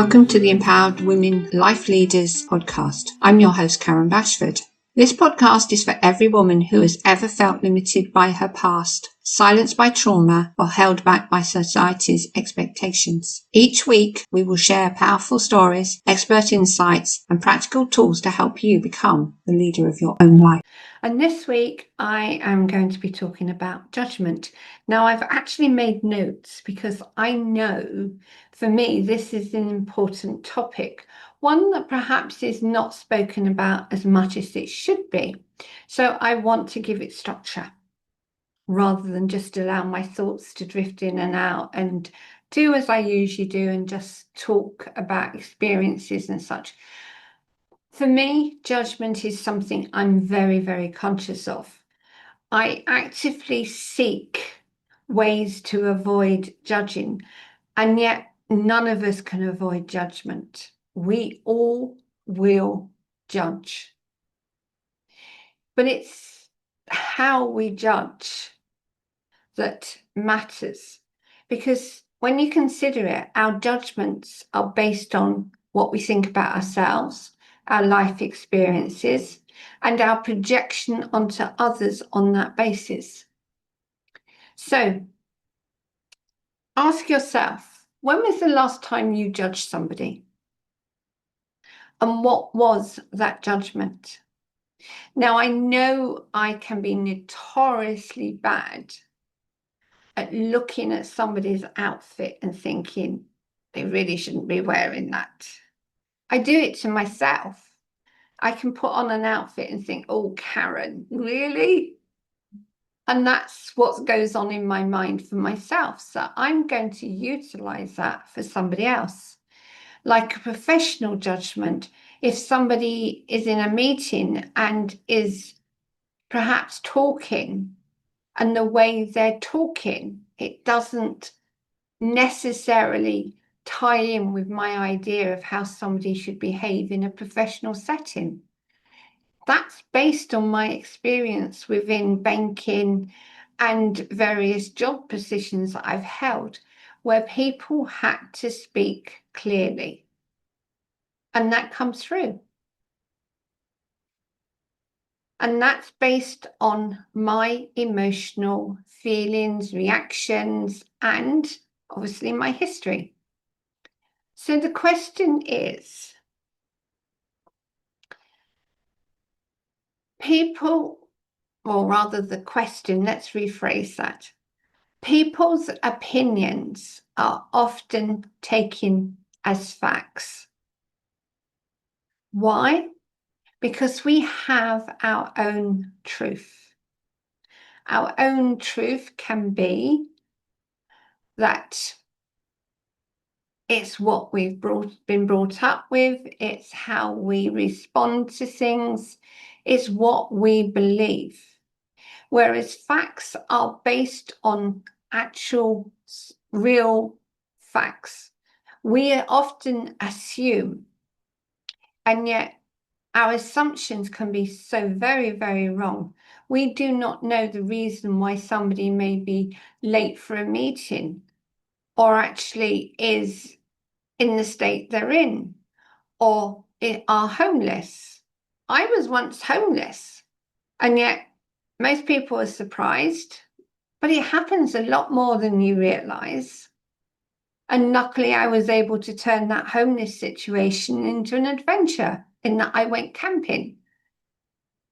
Welcome to the Empowered Women Life Leaders podcast. I'm your host, Karen Bashford. This podcast is for every woman who has ever felt limited by her past, silenced by trauma, or held back by society's expectations. Each week, we will share powerful stories, expert insights, and practical tools to help you become the leader of your own life. And this week, I am going to be talking about judgment. Now, I've actually made notes because I know for me, this is an important topic, one that perhaps is not spoken about as much as it should be. So I want to give it structure rather than just allow my thoughts to drift in and out and do as I usually do and just talk about experiences and such. For me, judgment is something I'm very, very conscious of. I actively seek ways to avoid judging, and yet none of us can avoid judgment. We all will judge. But it's how we judge that matters. Because when you consider it, our judgments are based on what we think about ourselves, our life experiences, and our projection onto others on that basis. So ask yourself, when was the last time you judged somebody? And what was that judgment? Now, I know I can be notoriously bad at looking at somebody's outfit and thinking they really shouldn't be wearing that. I do it to myself. I can put on an outfit and think, oh, Karen, really? And that's what goes on in my mind for myself. So I'm going to utilize that for somebody else. Like a professional judgment, if somebody is in a meeting and is perhaps talking, and the way they're talking, it doesn't necessarily tie in with my idea of how somebody should behave in a professional setting. That's based on my experience within banking and various job positions that I've held, where people had to speak clearly. And that comes through. And that's based on my emotional feelings, reactions, and obviously my history. So the question is, the question, let's rephrase that. People's opinions are often taken as facts. Why? Because we have our own truth. Our own truth can be that it's what we've been brought up with, it's how we respond to things, it's what we believe. Whereas facts are based on actual, real facts. We often assume, and yet our assumptions can be so very, very wrong. We do not know the reason why somebody may be late for a meeting or actually is in the state they're in or are homeless. I was once homeless, and yet most people are surprised, but it happens a lot more than you realize. And luckily, I was able to turn that homeless situation into an adventure in that I went camping.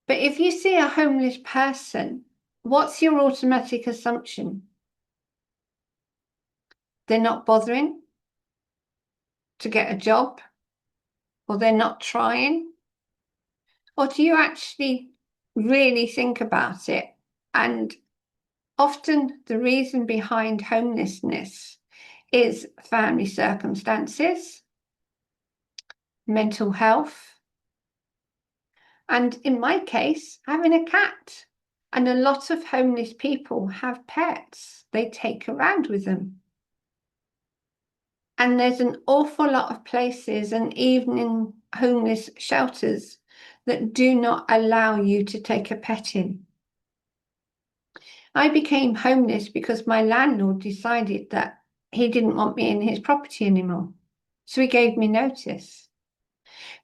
But if you see a homeless person, what's your automatic assumption? They're not bothering to get a job, or they're not trying? Or do you actually really think about it? And often the reason behind homelessness is family circumstances, mental health, and in my case, having a cat. And a lot of homeless people have pets they take around with them. And there's an awful lot of places, and even in homeless shelters, that do not allow you to take a pet in. I became homeless because my landlord decided that he didn't want me in his property anymore. So he gave me notice.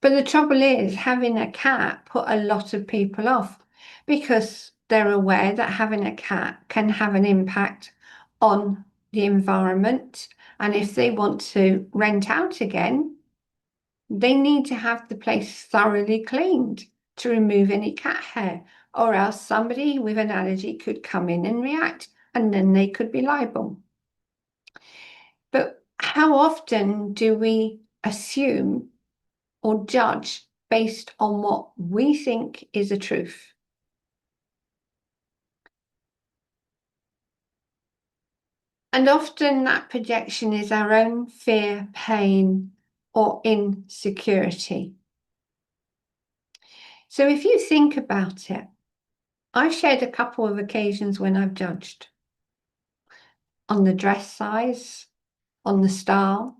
But the trouble is, having a cat put a lot of people off because they're aware that having a cat can have an impact on the environment. And if they want to rent out again, they need to have the place thoroughly cleaned to remove any cat hair, or else somebody with an allergy could come in and react, and then they could be liable. But how often do we assume or judge based on what we think is a truth? And often that projection is our own fear, pain, or insecurity. So if you think about it, I've shared a couple of occasions when I've judged on the dress size, on the style,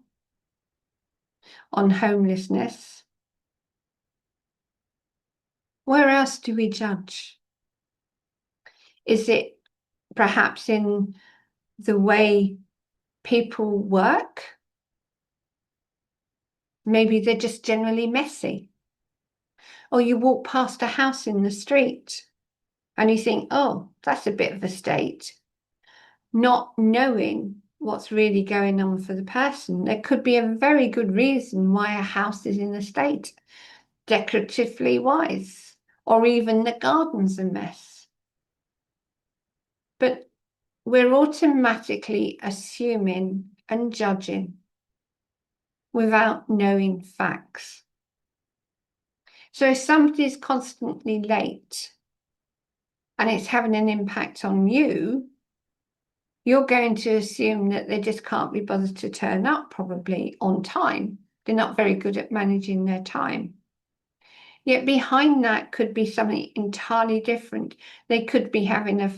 on homelessness. Where else do we judge? Is it perhaps in the way people work? Maybe they're just generally messy. Or you walk past a house in the street and you think, oh, that's a bit of a state. Not knowing what's really going on for the person. There could be a very good reason why a house is in a state, decoratively wise, or even the garden's a mess. But we're automatically assuming and judging without knowing facts. So if somebody's constantly late and it's having an impact on you, you're going to assume that they just can't be bothered to turn up probably on time. They're not very good at managing their time. Yet behind that could be something entirely different. They could be having a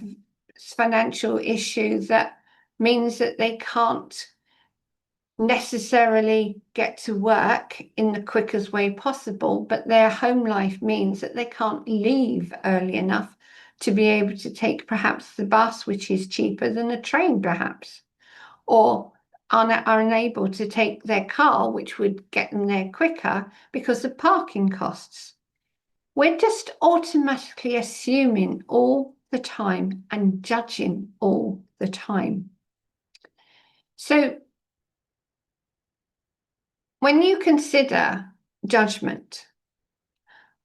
financial issue that means that they can't necessarily get to work in the quickest way possible, but their home life means that they can't leave early enough to be able to take perhaps the bus, which is cheaper than a train perhaps, or are unable to take their car, which would get them there quicker because of parking costs. We're just automatically assuming all the time and judging all the time. So when you consider judgment,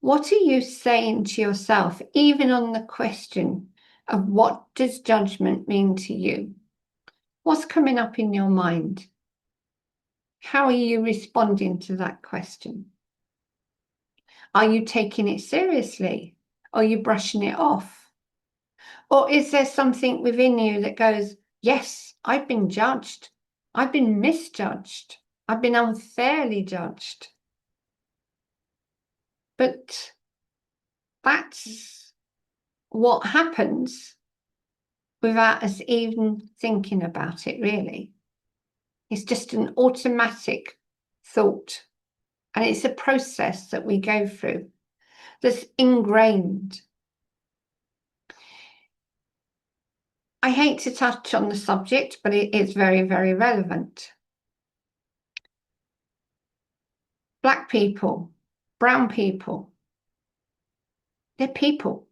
what are you saying to yourself, even on the question of what does judgment mean to you? What's coming up in your mind? How are you responding to that question? Are you taking it seriously? Are you brushing it off? Or is there something within you that goes, yes, I've been judged. I've been misjudged. I've been unfairly judged. But that's what happens without us even thinking about it, really. It's just an automatic thought. And it's a process that we go through that's ingrained. I hate to touch on the subject, but it is very, very relevant. Black people, brown people, they're people.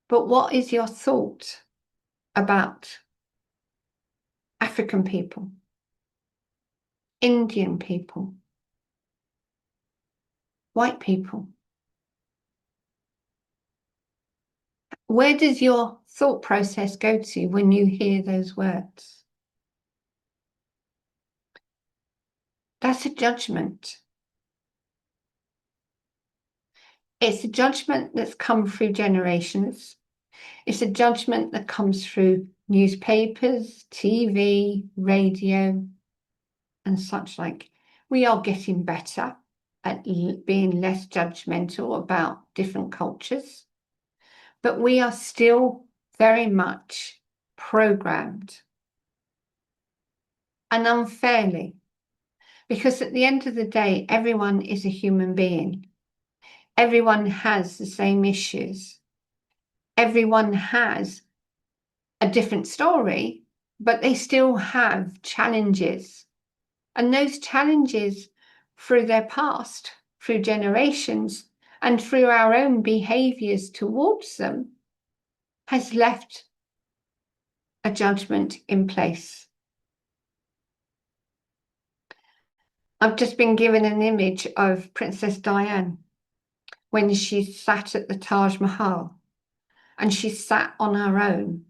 But what is your thought about African people, Indian people, white people? Where does your thought process go to when you hear those words? That's a judgment. It's a judgment that's come through generations. It's a judgment that comes through newspapers, TV, radio, and such like. We are getting better at being less judgmental about different cultures, but we are still very much programmed, and unfairly, because at the end of the day, everyone is a human being. Everyone has the same issues. Everyone has a different story, but they still have challenges. And those challenges through their past, through generations, and through our own behaviours towards them, has left a judgment in place. I've just been given an image of Princess Diana when she sat at the Taj Mahal, and she sat on her own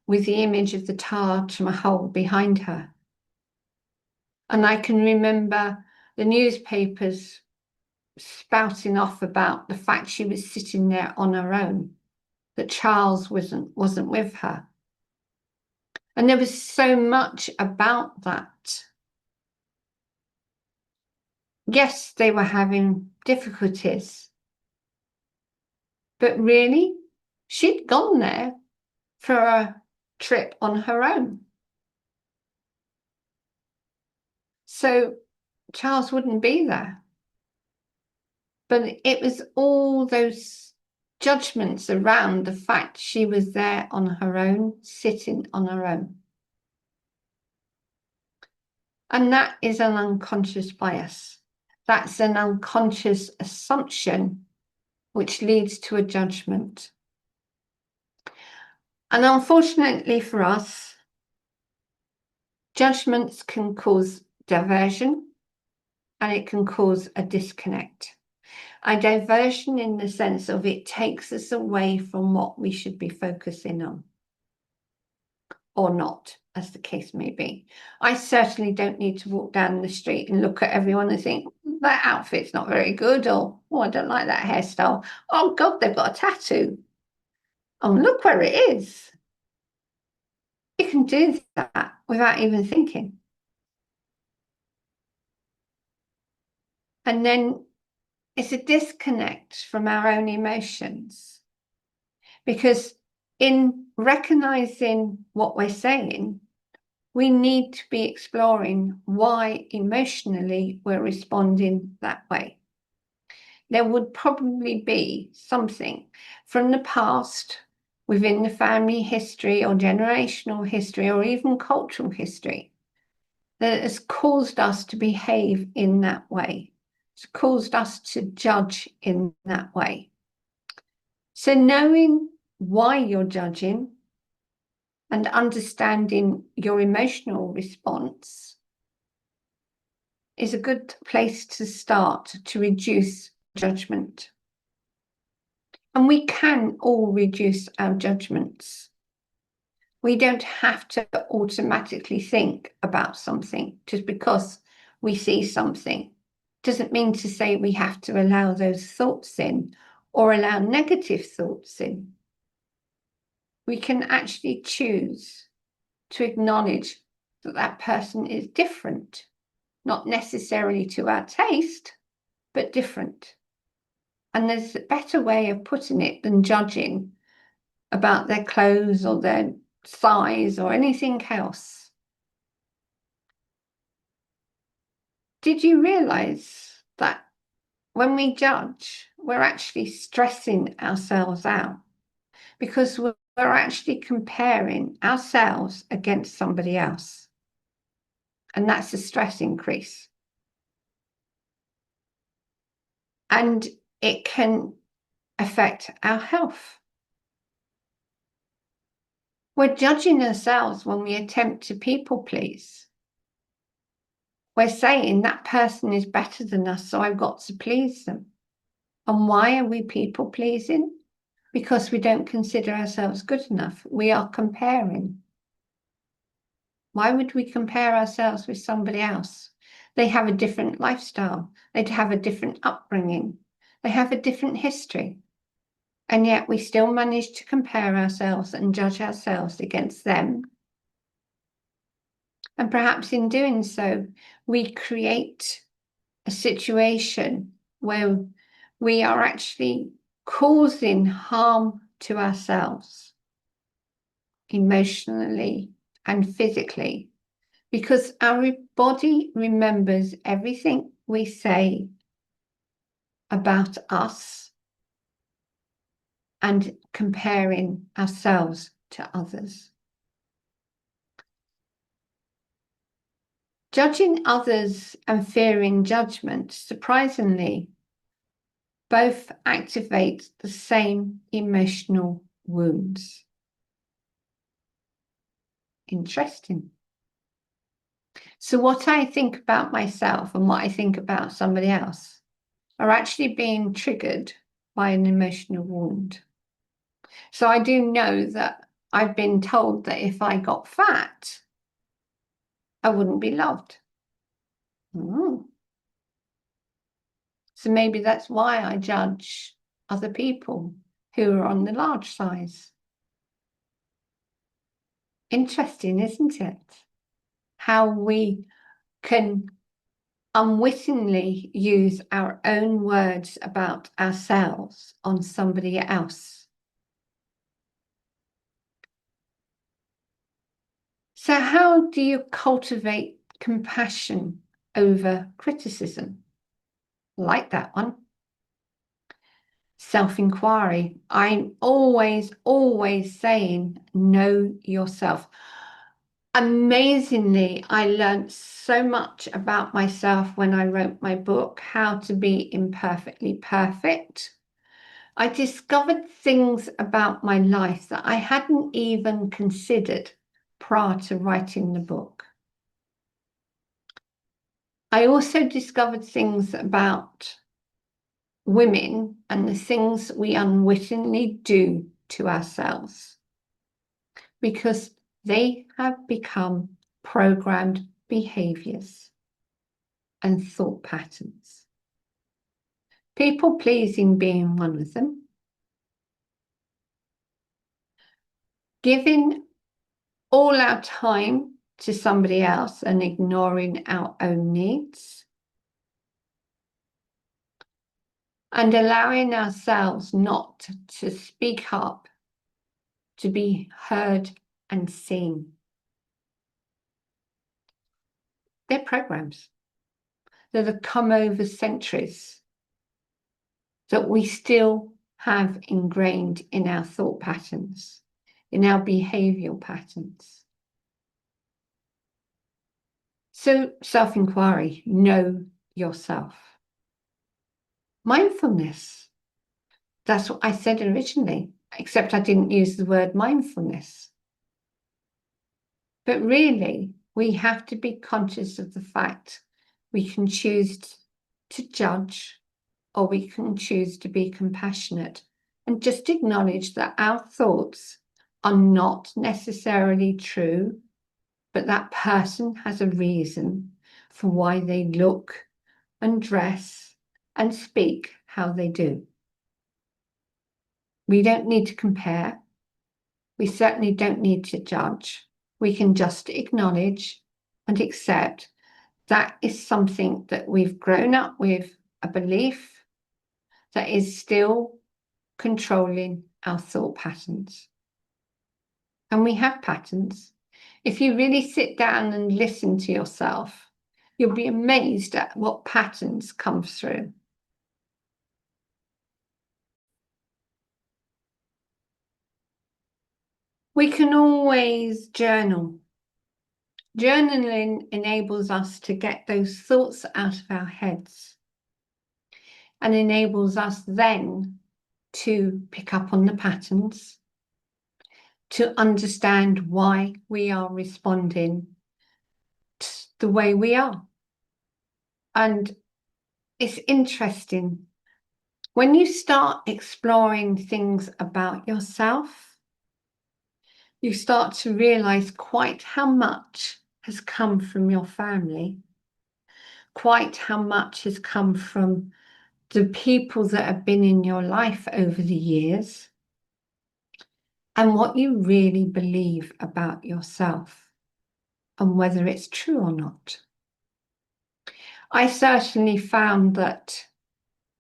with the image of the Taj Mahal behind her. And I can remember the newspapers spouting off about the fact she was sitting there on her own, that Charles wasn't with her. And there was so much about that. Yes, they were having difficulties, but really, she'd gone there for a trip on her own. So Charles wouldn't be there. But it was all those judgments around the fact she was there on her own, sitting on her own. And that is an unconscious bias. That's an unconscious assumption which leads to a judgment. And unfortunately for us, judgments can cause diversion and it can cause a disconnect. A diversion in the sense of it takes us away from what we should be focusing on, or not, as the case may be. I certainly don't need to walk down the street and look at everyone and think, that outfit's not very good, or, oh, I don't like that hairstyle. Oh, God, they've got a tattoo. Oh, look where it is. You can do that without even thinking. And then it's a disconnect from our own emotions. Because in recognizing what we're saying, we need to be exploring why emotionally we're responding that way. There would probably be something from the past, within the family history or generational history or even cultural history, that has caused us to behave in that way. It's caused us to judge in that way. So knowing why you're judging and understanding your emotional response is a good place to start to reduce judgment. And we can all reduce our judgments. We don't have to automatically think about something just because we see something. Doesn't mean to say we have to allow those thoughts in or allow negative thoughts in. We can actually choose to acknowledge that that person is different, not necessarily to our taste, but different. And there's a better way of putting it than judging about their clothes or their size or anything else. Did you realize that when we judge, we're actually stressing ourselves out because we're actually comparing ourselves against somebody else? And that's a stress increase. And it can affect our health. We're judging ourselves when we attempt to people please. We're saying that person is better than us, so I've got to please them. And why are we people pleasing? Because we don't consider ourselves good enough. We are comparing. Why would we compare ourselves with somebody else? They have a different lifestyle. They'd have a different upbringing. They have a different history. And yet we still manage to compare ourselves and judge ourselves against them. And perhaps in doing so, we create a situation where we are actually causing harm to ourselves, emotionally and physically, because our body remembers everything we say about us and comparing ourselves to others. Judging others and fearing judgment, surprisingly, both activate the same emotional wounds. Interesting. So what I think about myself and what I think about somebody else are actually being triggered by an emotional wound. So I do know that I've been told that if I got fat, I wouldn't be loved. So maybe that's why I judge other people who are on the large size. Interesting, isn't it? How we can unwittingly use our own words about ourselves on somebody else. So how do you cultivate compassion over criticism? Like that one. Self-inquiry. I'm always saying, know yourself. Amazingly, I learned so much about myself when I wrote my book, How to Be Imperfectly Perfect. I discovered things about my life that I hadn't even considered prior to writing the book. I also discovered things about women and the things we unwittingly do to ourselves because they have become programmed behaviors and thought patterns. People pleasing being one of them. Giving all our time to somebody else and ignoring our own needs. And allowing ourselves not to speak up, to be heard and seen. They're programs. They're the come-over centuries that we still have ingrained in our thought patterns, in our behavioural patterns. So self-inquiry, know yourself. Mindfulness, that's what I said originally, except I didn't use the word mindfulness. But really, we have to be conscious of the fact we can choose to judge or we can choose to be compassionate and just acknowledge that our thoughts are not necessarily true, but that person has a reason for why they look and dress and speak how they do. We don't need to compare. We certainly don't need to judge. We can just acknowledge and accept that is something that we've grown up with, a belief that is still controlling our thought patterns. And we have patterns. If you really sit down and listen to yourself, you'll be amazed at what patterns come through. We can always journal. Journaling enables us to get those thoughts out of our heads and enables us then to pick up on the patterns, to understand why we are responding the way we are. And it's interesting. When you start exploring things about yourself, you start to realize quite how much has come from your family, quite how much has come from the people that have been in your life over the years, and what you really believe about yourself and whether it's true or not. I certainly found that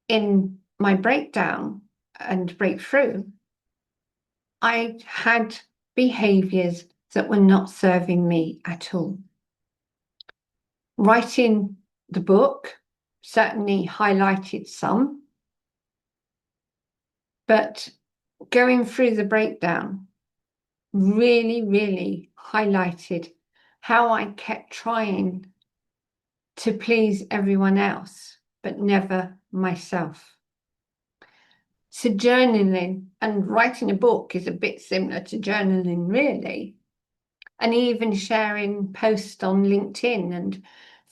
in my breakdown and breakthrough, I had behaviours that were not serving me at all. Writing the book certainly highlighted some, but going through the breakdown really highlighted how I kept trying to please everyone else, but never myself. So journaling and writing a book is a bit similar to journaling, really. And even sharing posts on LinkedIn and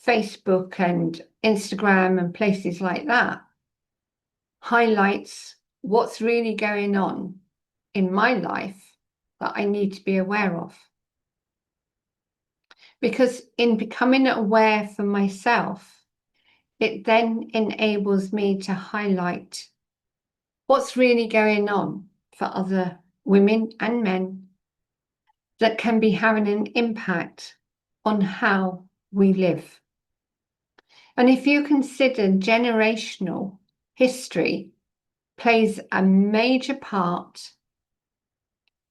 Facebook and Instagram and places like that highlights what's really going on in my life that I need to be aware of. Because in becoming aware for myself, it then enables me to highlight what's really going on for other women and men that can be having an impact on how we live. And if you consider generational history plays a major part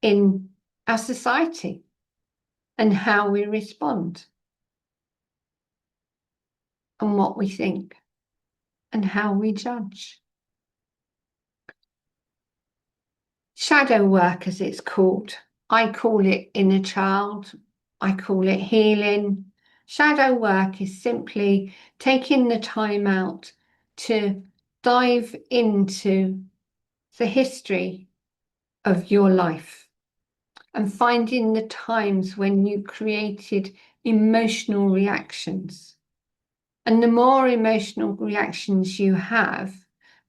in our society and how we respond and what we think and how we judge. Shadow work, as it's called. I call it inner child. I call it healing. Shadow work is simply taking the time out to dive into the history of your life and finding the times when you created emotional reactions. And the more emotional reactions you have,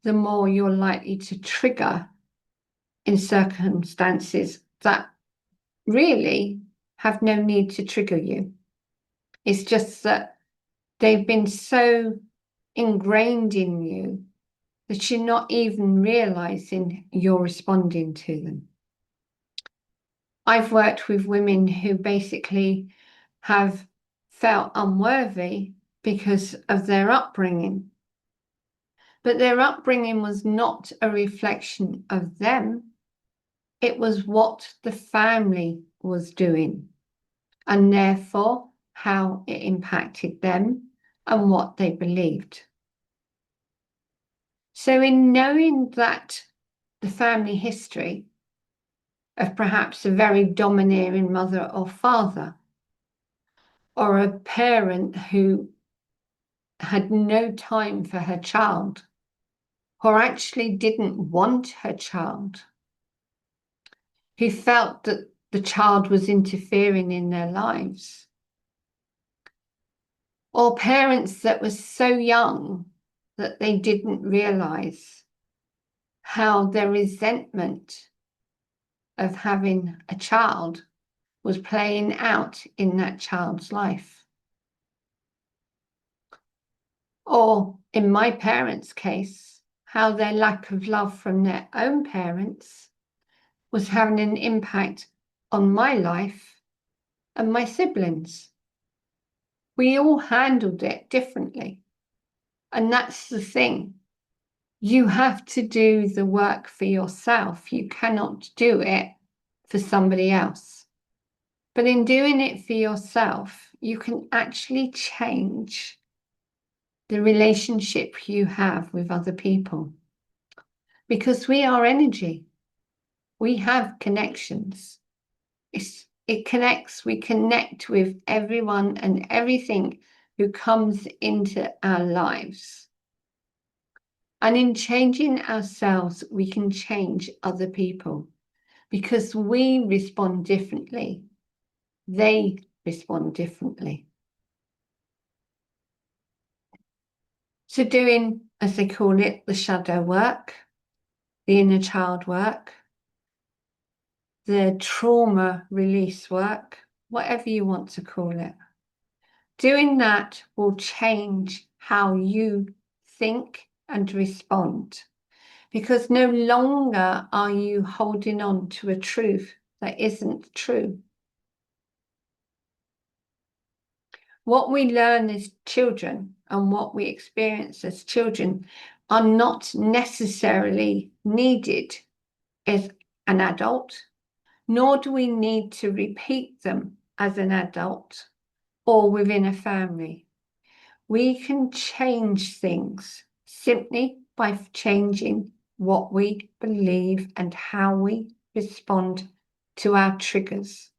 the more you're likely to trigger in circumstances that really have no need to trigger you. It's just that they've been so ingrained in you that you're not even realizing you're responding to them. I've worked with women who basically have felt unworthy because of their upbringing. But their upbringing was not a reflection of them. It was what the family was doing, and therefore how it impacted them and what they believed. So in knowing that the family history of perhaps a very domineering mother or father, or a parent who had no time for her child, or actually didn't want her child, who felt that the child was interfering in their lives, or parents that were so young that they didn't realize how their resentment of having a child was playing out in that child's life. Or in my parents' case, how their lack of love from their own parents was having an impact on my life and my siblings. We all handled it differently. And that's the thing. You have to do the work for yourself. You cannot do it for somebody else. But in doing it for yourself, you can actually change the relationship you have with other people. Because we are energy. We have connections. It connects. We connect with everyone and everything who comes into our lives. And in changing ourselves, we can change other people because we respond differently. They respond differently. So doing, as they call it, the shadow work, the inner child work, the trauma release work, whatever you want to call it. Doing that will change how you think and respond, because no longer are you holding on to a truth that isn't true. What we learn as children and what we experience as children are not necessarily needed as an adult, nor do we need to repeat them as an adult or within a family. We can change things simply by changing what we believe and how we respond to our triggers.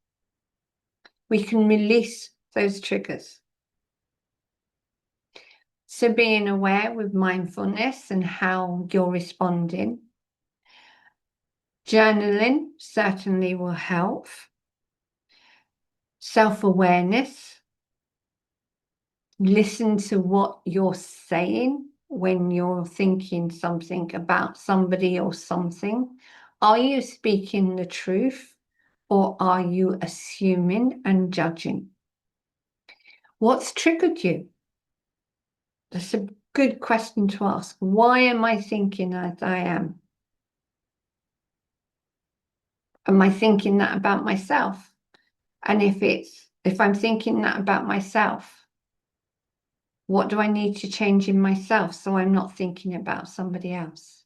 We can release those triggers. So being aware with mindfulness and how you're responding. Journaling certainly will help. Self-awareness. Listen to what you're saying when you're thinking something about somebody or something. Are you speaking the truth, or are you assuming and judging? What's triggered you? That's a good question to ask. Why am I thinking as I am? Am I thinking that about myself? And if I'm thinking that about myself, what do I need to change in myself so I'm not thinking about somebody else?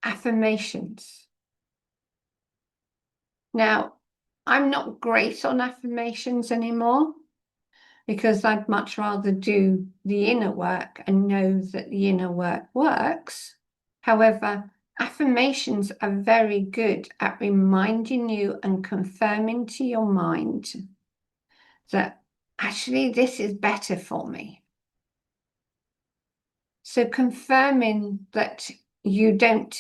Affirmations. Now, I'm not great on affirmations anymore because I'd much rather do the inner work and know that the inner work works. However, affirmations are very good at reminding you and confirming to your mind that actually this is better for me. So confirming that you don't,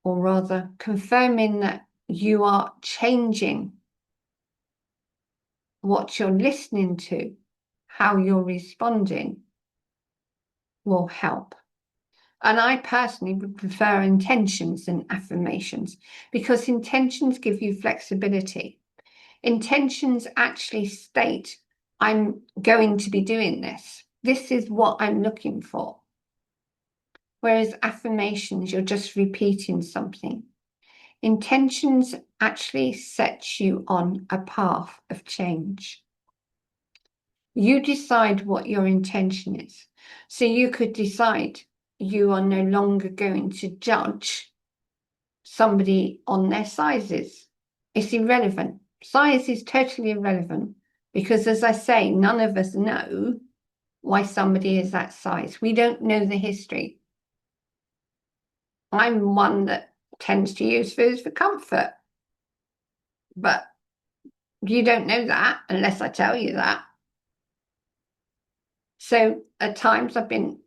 or rather confirming that you are changing what you're listening to, how you're responding, will help. And I personally would prefer intentions than affirmations because intentions give you flexibility. Intentions actually state, I'm going to be doing this. This is what I'm looking for. Whereas affirmations, you're just repeating something. Intentions actually set you on a path of change. You decide what your intention is. So you could decide you are no longer going to judge somebody on their sizes. It's irrelevant. Size is totally irrelevant because, as I say, none of us know why somebody is that size. We don't know the history. I'm one that tends to use foods for comfort, but you don't know that unless I tell you that. So at times I've been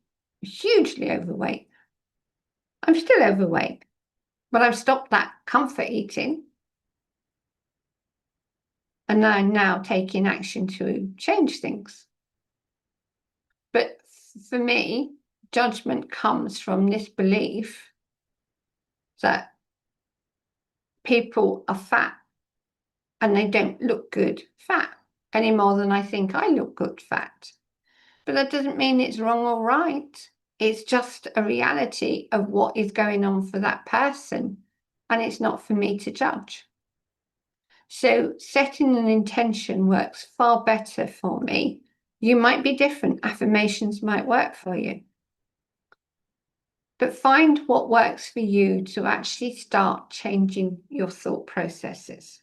hugely overweight. I'm still overweight, but I've stopped that comfort eating. And I'm now taking action to change things. But for me, judgment comes from this belief that people are fat and they don't look good fat any more than I think I look good fat. But that doesn't mean it's wrong or right. It's just a reality of what is going on for that person, and it's not for me to judge. So setting an intention works far better for me. You might be different. Affirmations might work for you. But find what works for you to actually start changing your thought processes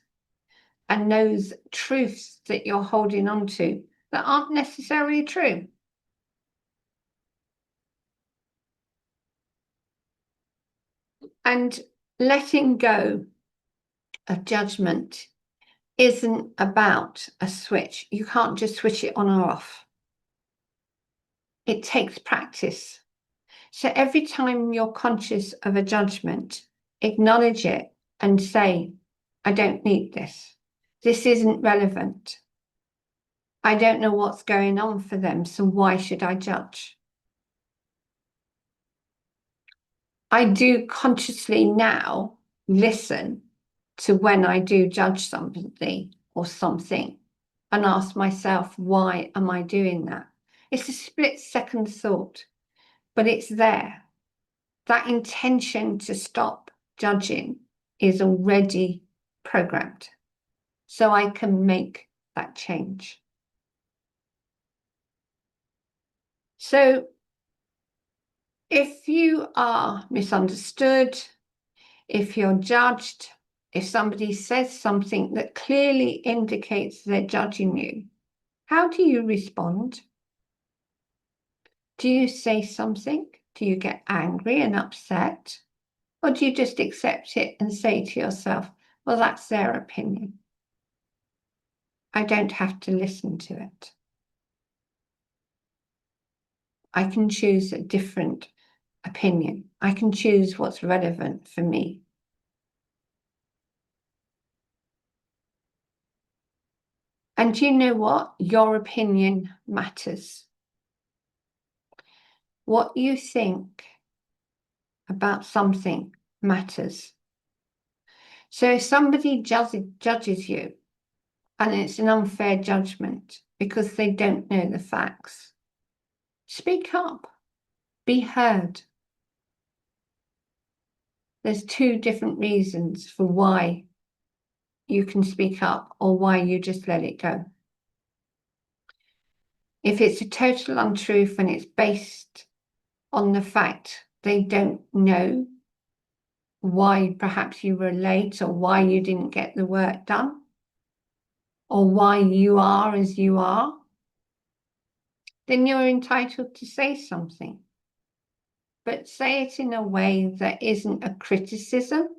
and those truths that you're holding on to that aren't necessarily true. And letting go of judgment isn't about a switch. You can't just switch it on or off. It takes practice. So every time you're conscious of a judgment, acknowledge it and say, I don't need this. This isn't relevant. I don't know what's going on for them, so why should I judge? I do consciously now listen to when I do judge somebody or something and ask myself, why am I doing that? It's a split-second thought, but it's there. That intention to stop judging is already programmed. So I can make that change. So if you are misunderstood, if you're judged, if somebody says something that clearly indicates they're judging you, how do you respond? Do you say something? Do you get angry and upset? Or do you just accept it and say to yourself, well, that's their opinion? I don't have to listen to it. I can choose a different opinion. I can choose what's relevant for me. And you know what? Your opinion matters. What you think about something matters. So if somebody judges you, and it's an unfair judgment because they don't know the facts, speak up. Be heard. There's two different reasons for why you can speak up or why you just let it go. If it's a total untruth and it's based on the fact they don't know why perhaps you were late or why you didn't get the work done or why you are as you are, then you're entitled to say something. But say it in a way that isn't a criticism.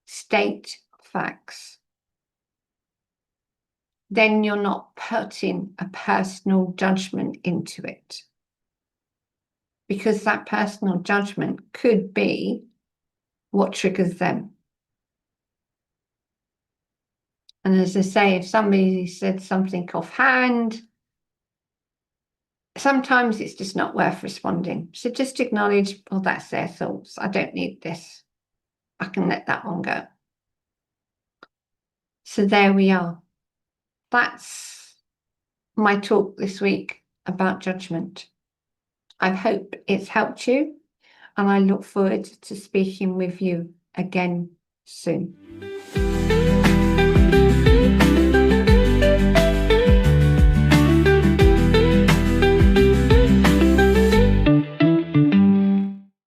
State facts. Then you're not putting a personal judgment into it. Because that personal judgment could be what triggers them. And as I say, if somebody said something offhand, sometimes it's just not worth responding. So just acknowledge, well, that's their thoughts. I don't need this. I can let that one go. So there we are. That's my talk this week about judgment. I hope it's helped you, and I look forward to speaking with you again soon.